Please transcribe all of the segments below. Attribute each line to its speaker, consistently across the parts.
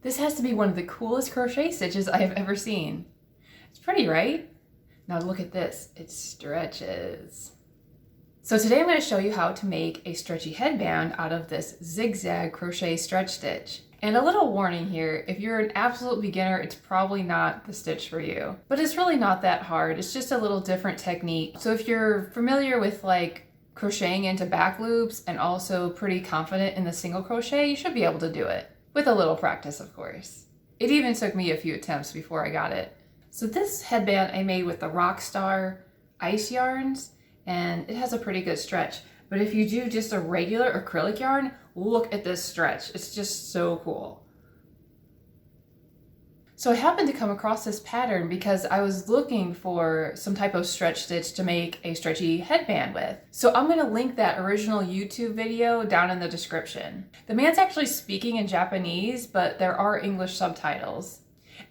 Speaker 1: This has to be one of the coolest crochet stitches I have ever seen. It's pretty, right? Now look at this, it stretches. So today I'm going to show you how to make a stretchy headband out of this zigzag crochet stretch stitch. And a little warning here, if you're an absolute beginner, it's probably not the stitch for you. But it's really not that hard, it's just a little different technique. So if you're familiar with like crocheting into back loops and also pretty confident in the single crochet, you should be able to do it. With a little practice, of course. It even took me a few attempts before I got it. So this headband I made with the Rockstar ice yarns, and it has a pretty good stretch. But if you do just a regular acrylic yarn, look at this stretch. It's just so cool. So I happened to come across this pattern because I was looking for some type of stretch stitch to make a stretchy headband with. So I'm gonna link that original YouTube video down in the description. The man's actually speaking in Japanese, but there are English subtitles.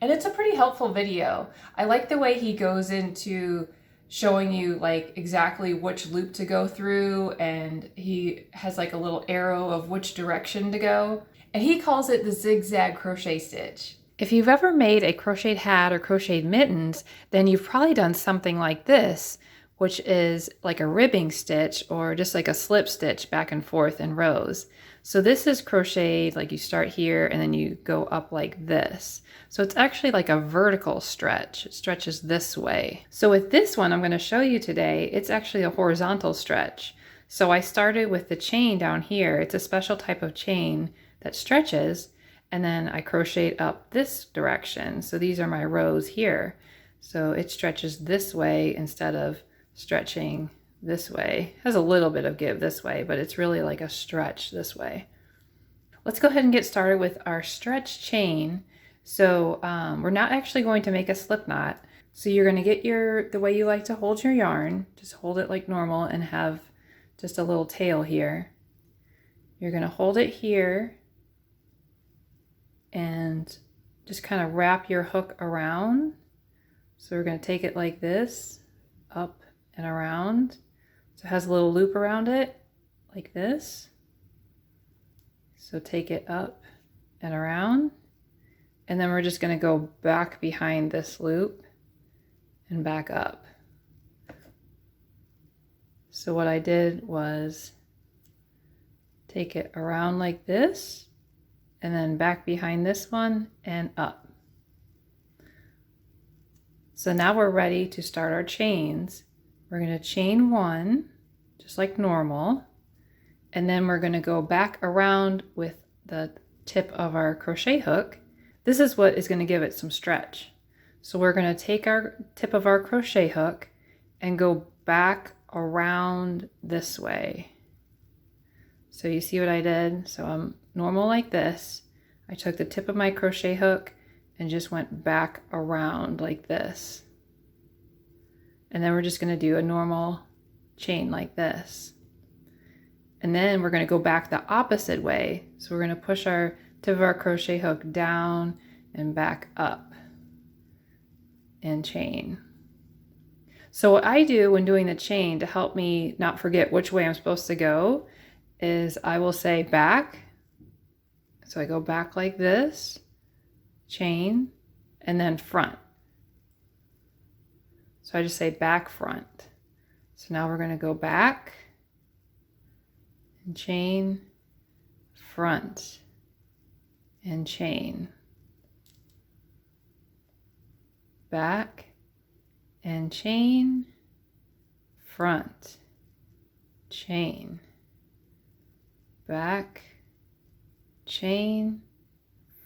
Speaker 1: And it's a pretty helpful video. I like the way he goes into showing you like exactly which loop to go through, and he has like a little arrow of which direction to go. And he calls it the zigzag crochet stitch. If you've ever made a crocheted hat or crocheted mittens, then you've probably done something like this, which is like a ribbing stitch or just like a slip stitch back and forth in rows. So this is crocheted, like you start here and then you go up like this. So it's actually like a vertical stretch. It stretches this way. So with this one I'm going to show you today, it's actually a horizontal stretch. So I started with the chain down here. It's a special type of chain that stretches. And then I crocheted up this direction. So these are my rows here. So it stretches this way instead of stretching this way. It has a little bit of give this way, but it's really like a stretch this way. Let's go ahead and get started with our stretch chain. So we're not actually going to make a slip knot. So you're going to get the way you like to hold your yarn. Just hold it like normal and have just a little tail here. You're going to hold it here and just kind of wrap your hook around. So we're going to take it like this, up and around. So it has a little loop around it, like this. So take it up and around. And then we're just going to go back behind this loop and back up. So what I did was take it around like this, and then back behind this one and up. So now we're ready to start our chains. We're going to chain one, just like normal, and then we're going to go back around with the tip of our crochet hook. This is what is going to give it some stretch. So we're going to take our tip of our crochet hook and go back around this way. So you see what I did? So I'm normal like this. I took the tip of my crochet hook and just went back around like this. And then we're just going to do a normal chain like this. And then we're going to go back the opposite way. So we're going to push our tip of our crochet hook down and back up and chain. So what I do when doing the chain to help me not forget which way I'm supposed to go is I will say back. So I go back like this, chain, and then front. So I just say back, front. So now we're going to go back and chain, front, and chain. Back and chain, front, chain. Back, chain,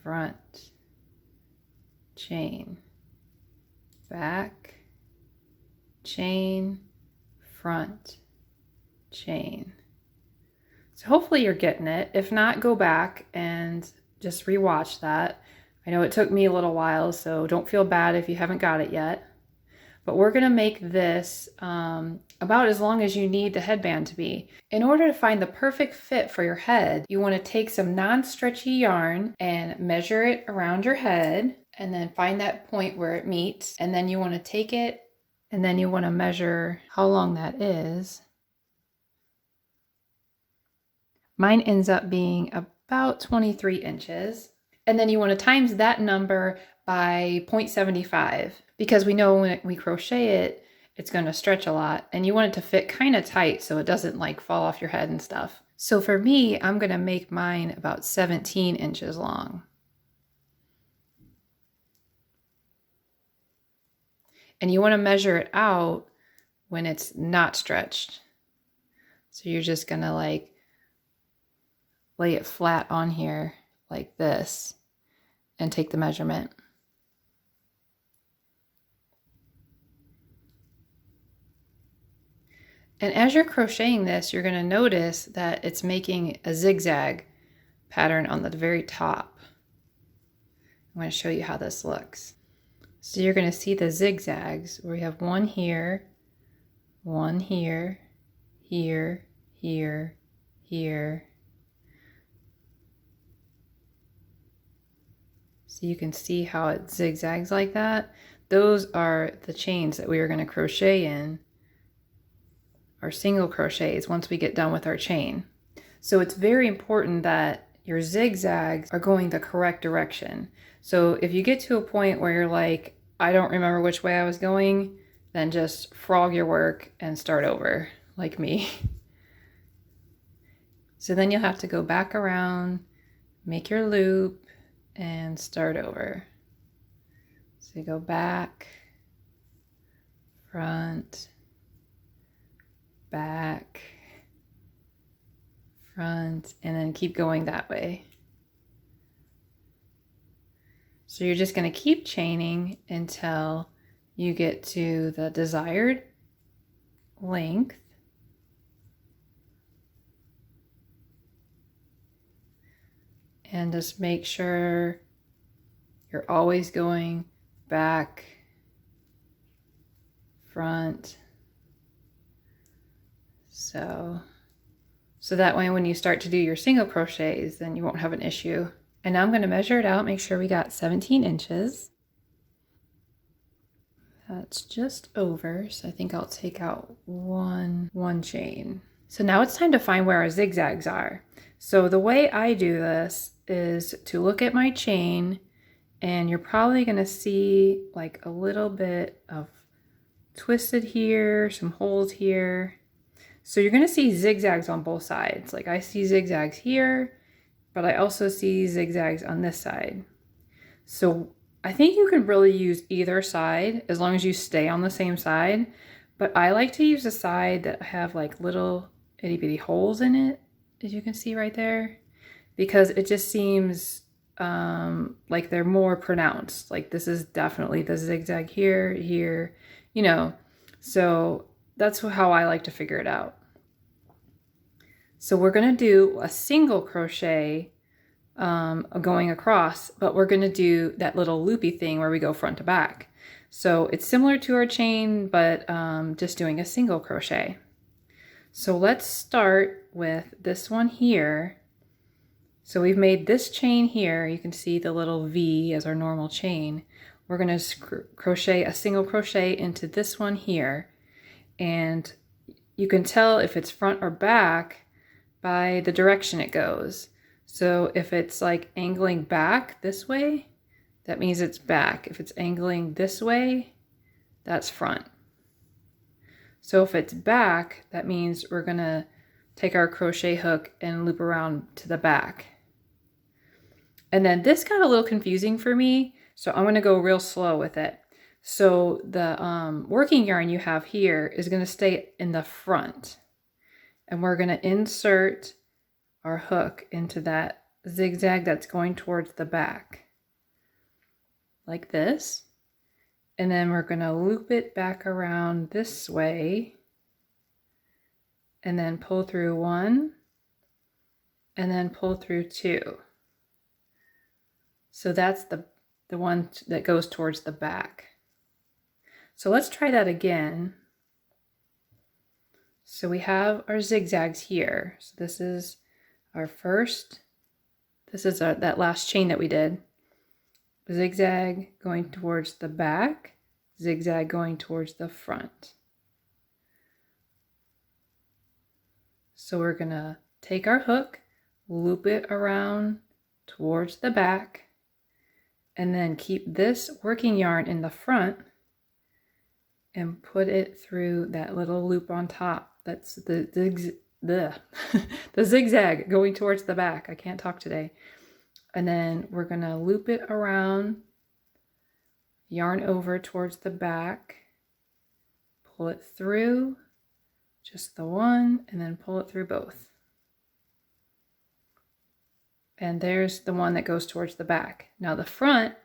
Speaker 1: front, chain, back, chain, front, chain. So hopefully you're getting it. If not, go back and just rewatch that. I know it took me a little while, so don't feel bad if you haven't got it yet. But we're going to make this about as long as you need the headband to be. In order to find the perfect fit for your head, you want to take some non-stretchy yarn and measure it around your head, and then find that point where it meets. And then you want to take it, and then you want to measure how long that is. Mine ends up being about 23 inches. And then you want to times that number by 0.75 because we know when we crochet it, it's going to stretch a lot and you want it to fit kind of tight so it doesn't like fall off your head and stuff. So for me, I'm going to make mine about 17 inches long. And you want to measure it out when it's not stretched. So you're just going to like lay it flat on here like this and take the measurement. And as you're crocheting this, you're going to notice that it's making a zigzag pattern on the very top. I'm going to show you how this looks. So you're going to see the zigzags where we have one here, here, here, here. So you can see how it zigzags like that. Those are the chains that we are going to crochet in, our single crochets, once we get done with our chain. So it's very important that your zigzags are going the correct direction. So if you get to a point where you're like, I don't remember which way I was going, then just frog your work and start over, like me. So then you'll have to go back around, make your loop, and start over. So you go back, front, back, front, and then keep going that way. So you're just going to keep chaining until you get to the desired length. And just make sure you're always going back, front. So that way when you start to do your single crochets, then you won't have an issue. And now I'm going to measure it out, make sure we got 17 inches. That's just over, so I think I'll take out one chain. So now it's time to find where our zigzags are. So the way I do this is to look at my chain, and you're probably going to see like a little bit of twisted here, some holes here. So you're going to see zigzags on both sides. Like I see zigzags here, but I also see zigzags on this side. So I think you can really use either side as long as you stay on the same side. But I like to use a side that have like little itty bitty holes in it, as you can see right there, because it just seems like they're more pronounced. Like this is definitely the zigzag here, here, you know. So that's how I like to figure it out. So we're going to do a single crochet going across, but we're going to do that little loopy thing where we go front to back. So it's similar to our chain, but just doing a single crochet. So let's start with this one here. So we've made this chain here. You can see the little V as our normal chain. We're going to crochet a single crochet into this one here. And you can tell if it's front or back by the direction it goes. So if it's like angling back this way, that means it's back. If it's angling this way, that's front. So if it's back, that means we're going to take our crochet hook and loop around to the back. And then this got a little confusing for me, so I'm going to go real slow with it. So the working yarn you have here is going to stay in the front. And we're going to insert our hook into that zigzag that's going towards the back. Like this. And then we're going to loop it back around this way. And then pull through one. And then pull through two. So that's the one that goes towards the back. So let's try that again. So we have our zigzags here. So this is our first, this is that last chain that we did. Zigzag going towards the back, zigzag going towards the front. So we're gonna take our hook, loop it around towards the back, and then keep this working yarn in the front and put it through that little loop on top. That's the zigzag going towards the back. I can't talk today. And then we're gonna loop it around, yarn over towards the back, pull it through, just the one, and then pull it through both. And there's the one that goes towards the back. Now the front,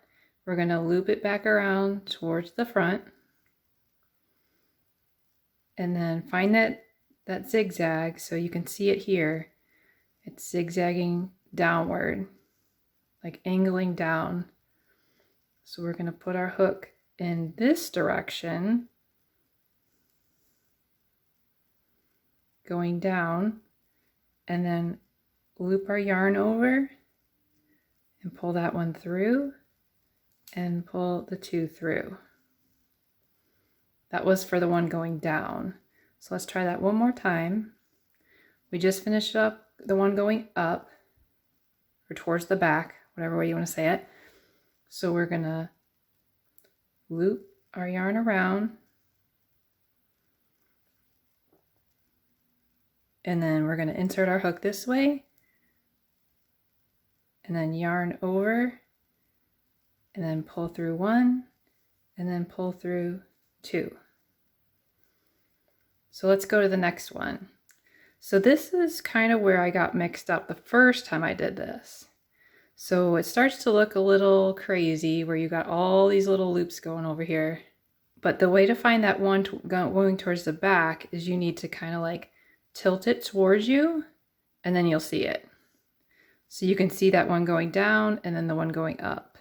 Speaker 1: we're gonna loop it back around towards the front, and then find that zigzag so you can see it here. It's zigzagging downward, like angling down. So we're gonna put our hook in this direction, going down, and then loop our yarn over and pull that one through and pull the two through. That was for the one going down. So let's try that one more time. We just finished up the one going up, or towards the back, whatever way you want to say it. So we're gonna loop our yarn around, and then we're gonna insert our hook this way, and then yarn over, and then pull through one, and then pull through two. So let's go to the next one. So this is kind of where I got mixed up the first time I did this. So it starts to look a little crazy where you got all these little loops going over here. But the way to find that one going towards the back is you need to kind of like tilt it towards you, and then you'll see it. So you can see that one going down and then the one going up.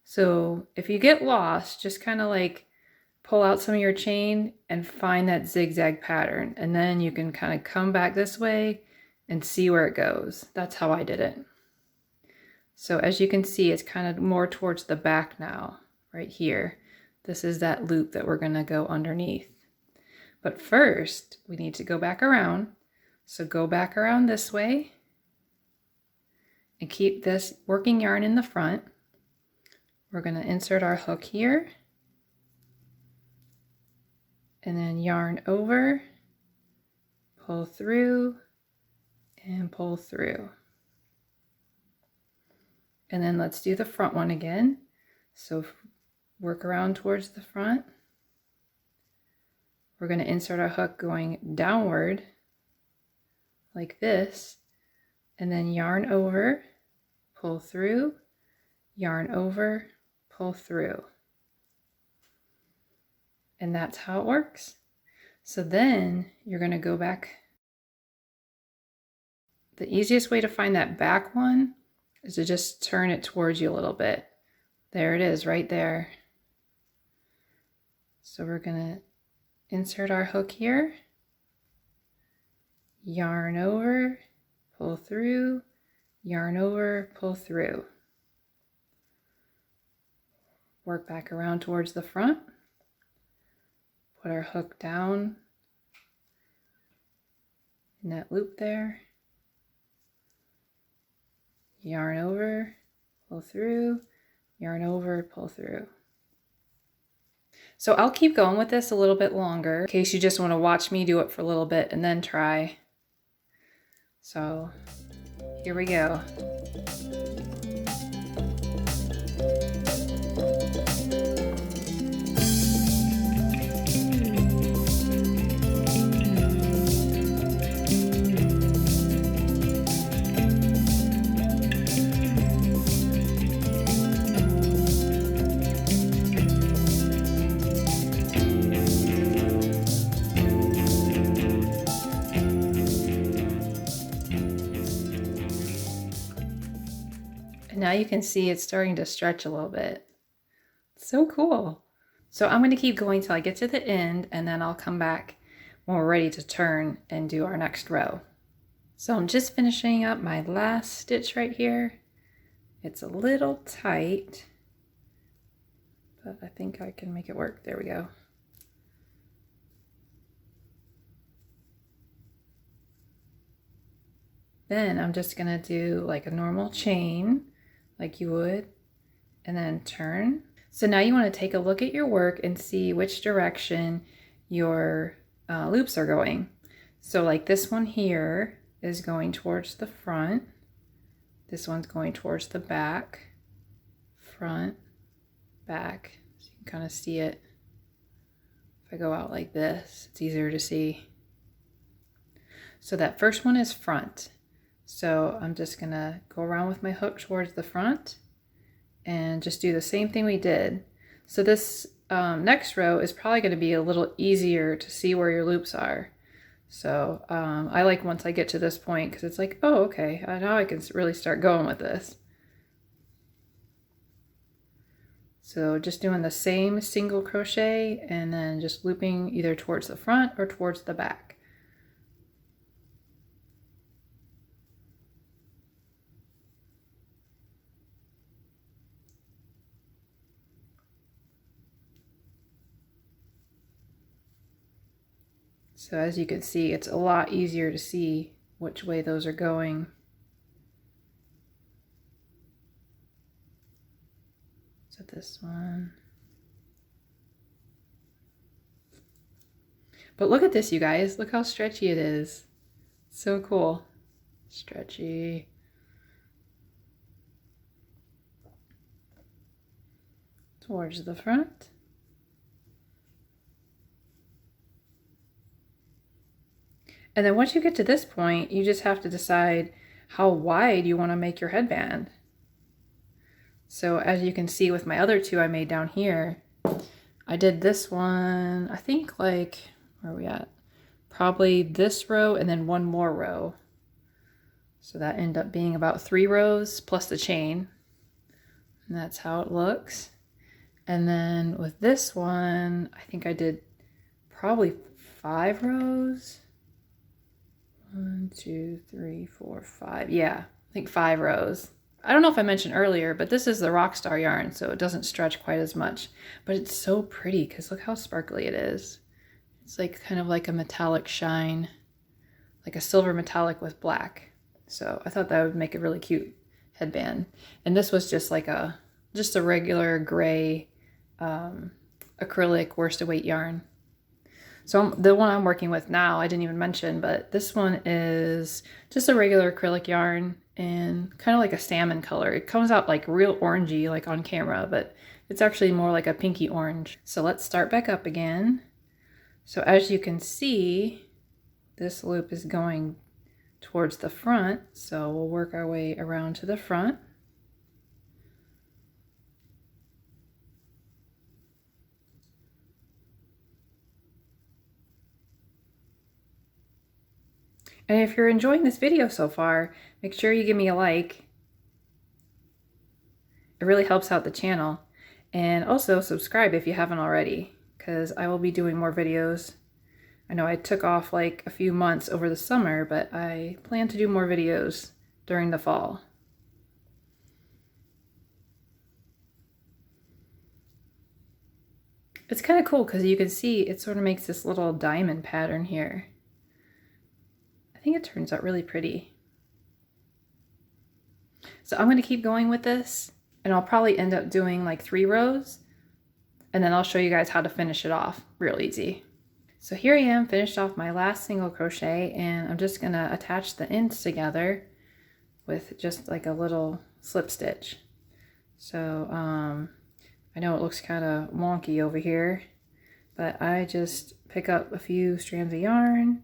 Speaker 1: So if you get lost, just kind of like pull out some of your chain and find that zigzag pattern, and then you can kind of come back this way and see where it goes. That's how I did it. So as you can see, it's kind of more towards the back now, right here. This is that loop that we're gonna go underneath. But first, we need to go back around. So go back around this way and keep this working yarn in the front. We're gonna insert our hook here, and then yarn over, pull through, and pull through. And then let's do the front one again. So work around towards the front. We're going to insert our hook going downward like this, and then yarn over, pull through, yarn over, pull through. And that's how it works. So then you're going to go back. The easiest way to find that back one is to just turn it towards you a little bit. There it is, right there. So we're going to insert our hook here, yarn over, pull through, yarn over, pull through. Work back around towards the front. Put our hook down in that loop there. Yarn over, pull through, yarn over, pull through. So I'll keep going with this a little bit longer in case you just want to watch me do it for a little bit and then try. So here we go. Now you can see it's starting to stretch a little bit. So cool. So I'm going to keep going till I get to the end, and then I'll come back when we're ready to turn and do our next row. So I'm just finishing up my last stitch right here. It's a little tight, but I think I can make it work. There we go. Then I'm just going to do like a normal chain, like you would, and then turn. So now you want to take a look at your work and see which direction your loops are going. So like this one here is going towards the front. This one's going towards the back, front, back. So you can kind of see it. If I go out like this, it's easier to see. So that first one is front. So I'm just gonna go around with my hook towards the front and just do the same thing we did. So this next row is probably going to be a little easier to see where your loops are. So I like once I get to this point because it's like, oh, okay, now I can really start going with this. So just doing the same single crochet and then just looping either towards the front or towards the back. So as you can see, it's a lot easier to see which way those are going. So this one. But look at this, you guys. Look how stretchy it is. So cool. Stretchy. Towards the front. And then once you get to this point, you just have to decide how wide you want to make your headband. So as you can see with my other two I made down here, I did this one, I think like, where are we at? Probably this row and then one more row. So that ended up being about 3 rows plus the chain. And that's how it looks. And then with this one, I think I did probably 5 rows. 1, 2, 3, 4, 5. Yeah, I think 5 rows. I don't know if I mentioned earlier, but this is the Rockstar yarn, so it doesn't stretch quite as much. But it's so pretty because look how sparkly it is. It's like kind of like a metallic shine, like a silver metallic with black. So I thought that would make a really cute headband. And this was just like a regular gray acrylic worsted weight yarn. So the one I'm working with now, I didn't even mention, but this one is just a regular acrylic yarn and kind of like a salmon color. It comes out like real orangey, like on camera, but it's actually more like a pinky orange. So let's start back up again. So as you can see, this loop is going towards the front. So we'll work our way around to the front. And if you're enjoying this video so far, make sure you give me a like. It really helps out the channel. And also subscribe if you haven't already, because I will be doing more videos. I know I took off like a few months over the summer, but I plan to do more videos during the fall. It's kind of cool because you can see it sort of makes this little diamond pattern here. I think it turns out really pretty. So I'm going to keep going with this, and I'll probably end up doing like 3 rows, and then I'll show you guys how to finish it off real easy. So here I am, finished off my last single crochet, and I'm just going to attach the ends together with just like a little slip stitch. So I know it looks kind of wonky over here, but I just pick up a few strands of yarn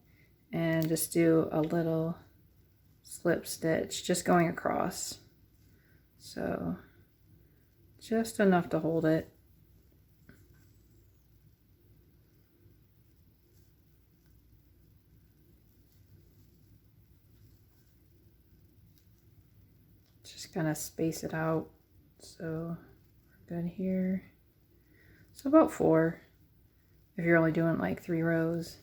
Speaker 1: and just do a little slip stitch just going across. So just enough to hold it. Just kind of space it out so we're good here. So about 4 if you're only doing like 3 rows.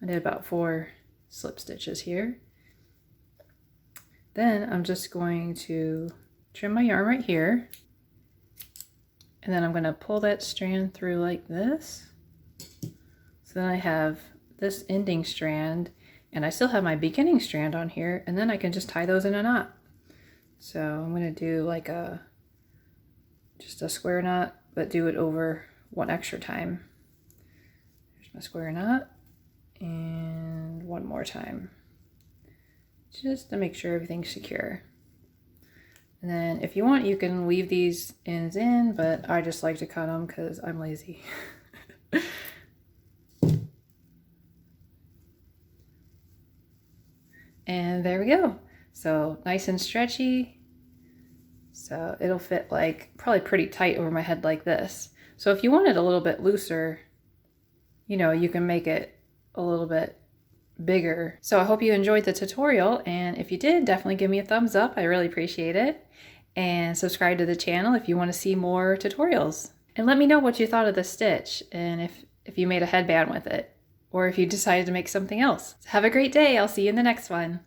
Speaker 1: I did about 4 slip stitches here. Then I'm just going to trim my yarn right here. And then I'm going to pull that strand through like this. So then I have this ending strand, and I still have my beginning strand on here, and then I can just tie those in a knot. So I'm going to do like a just a square knot, but do it over one extra time. There's my square knot, and one more time, just to make sure everything's secure. And then if you want, you can weave these ends in, but I just like to cut them because I'm lazy. And there we go. So nice and stretchy. So it'll fit like probably pretty tight over my head like this. So if you want it a little bit looser, you know, you can make it a little bit bigger. So I hope you enjoyed the tutorial, and if you did, definitely give me a thumbs up. I really appreciate it. And subscribe to the channel if you want to see more tutorials. And let me know what you thought of the stitch, and if you made a headband with it, or if you decided to make something else. Have a great day. I'll see you in the next one.